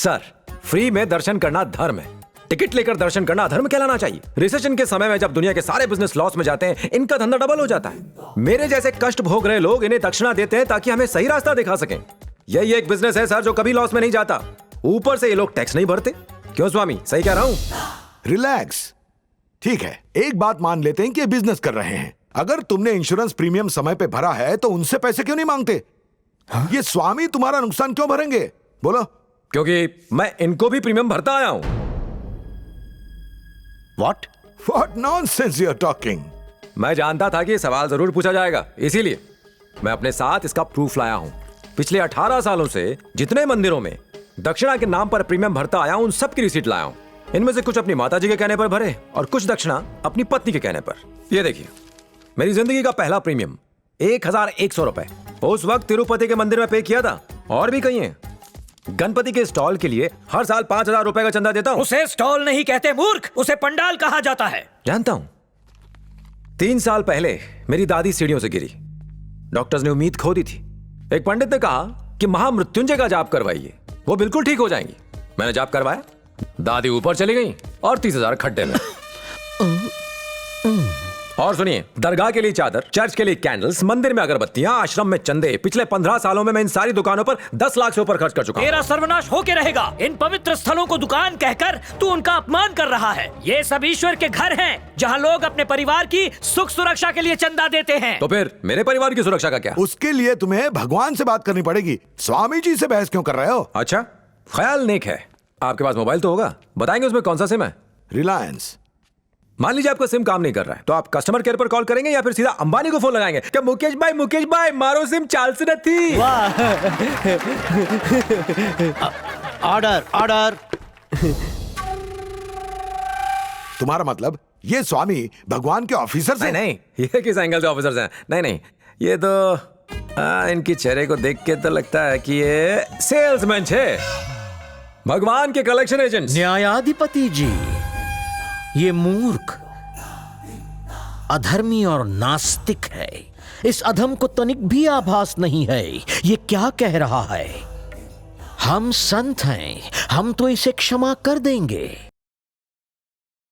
Sir, free में दर्शन करना धर्म है। टिकट लेकर दर्शन करना धर्म कहलाना चाहिए। रिसेशन के समय में जब दुनिया के सारे बिजनेस लॉस में जाते हैं, इनका धंधा डबल हो जाता है। मेरे जैसे कष्ट भोग रहे लोग इन्हें दक्षिणा देते हैं ताकि हमें सही रास्ता दिखा सकें। यही एक बिजनेस है सर जो कभी लॉस में नहीं जाता। ऊपर से ये लोग टैक्स नहीं भरते। क्यों स्वामी, सही कह रहा हूं? रिलैक्स। ठीक है, एक बात मान लेते हैं कि ये बिजनेस कर रहे हैं। अगर तुमने इंश्योरेंस प्रीमियम समय पे भरा है तो उनसे पैसे क्यों नहीं मांगते? ये स्वामी तुम्हारा नुकसान क्यों भरेंगे? बोलो। क्योंकि मैं इनको भी प्रीमियम भरता आया हूं। What nonsense you're talking? मैं जानता था कि ये सवाल जरूर पूछा जाएगा, इसीलिए मैं अपने साथ इसका प्रूफ लाया हूं। पिछले 18 सालों से जितने मंदिरों में दक्षिणा के नाम पर प्रीमियम भरता आया हूं, उन सब की रिसीट लाया हूं। इनमें से कुछ अपनी माताजी के कहने पर भरे और कुछ दक्षिणा अपनी पत्नी के कहने पर। ये देखिए, मेरी जिंदगी का पहला प्रीमियम 1100 रुपए उस वक्त तिरुपति के मंदिर में पे किया था। और भी कहीं है। गणपति के स्टॉल के लिए हर साल 5000 रुपए का चंदा देता हूं। उसे स्टॉल नहीं कहते मूर्ख, उसे पंडाल कहा जाता है। जानता हूं। 3 साल पहले मेरी दादी सीढ़ियों से गिरी। डॉक्टर्स ने उम्मीद खो दी थी। एक पंडित ने कहा कि महामृत्युंजय का जाप करवाइए, वो बिल्कुल ठीक हो जाएंगी। मैंने जाप करवाया, दादी ऊपर चली गई और 30,000 खड्डे में। और सुनिए, दरगाह के लिए चादर, चर्च के लिए कैंडल्स, मंदिर में अगरबत्तियां, आश्रम में चंदे। पिछले 15 सालों में मैं इन सारी दुकानों पर 10 लाख से ऊपर खर्च कर चुका हूं। तेरा सर्वनाश होके रहेगा। इन पवित्र स्थलों को दुकान कहकर तू उनका अपमान कर रहा है। ये सब ईश्वर के घर हैं, जहां लोग अपने परिवार की सुख सुरक्षा के लिए चंदा देते हैं। तो फिर मेरे परिवार की सुरक्षा का क्या? उसके लिए तुम्हें भगवान से बात करनी पड़ेगी। स्वामी जी से बहस क्यों कर रहे हो? अच्छा, ख्याल नेक है। आपके पास मोबाइल तो होगा, बताएंगे उसमें कौन सा सिम है? रिलायंस। मान लीजिए आपका सिम काम नहीं कर रहा है, तो आप कस्टमर केयर पर कॉल करेंगे या फिर सीधा अंबानी को फोन लगाएंगे? क्या मुकेश भाई मारो सिम चाल से नहीं। ऑर्डर। तुम्हारा मतलब ये स्वामी भगवान के ऑफिसर से? नहीं, ये किस एंगल से ऑफिसर्स हैं? नहीं, ये तो इनकी चेहरे को देख के तो लगता है कि ये सेल्समैन है, भगवान के कलेक्शन एजेंट। न्यायाधिपति जी, ये मूर्ख, अधर्मी और नास्तिक है। इस अधम को तनिक भी आभास नहीं है ये क्या कह रहा है। हम संत हैं, हम तो इसे क्षमा कर देंगे।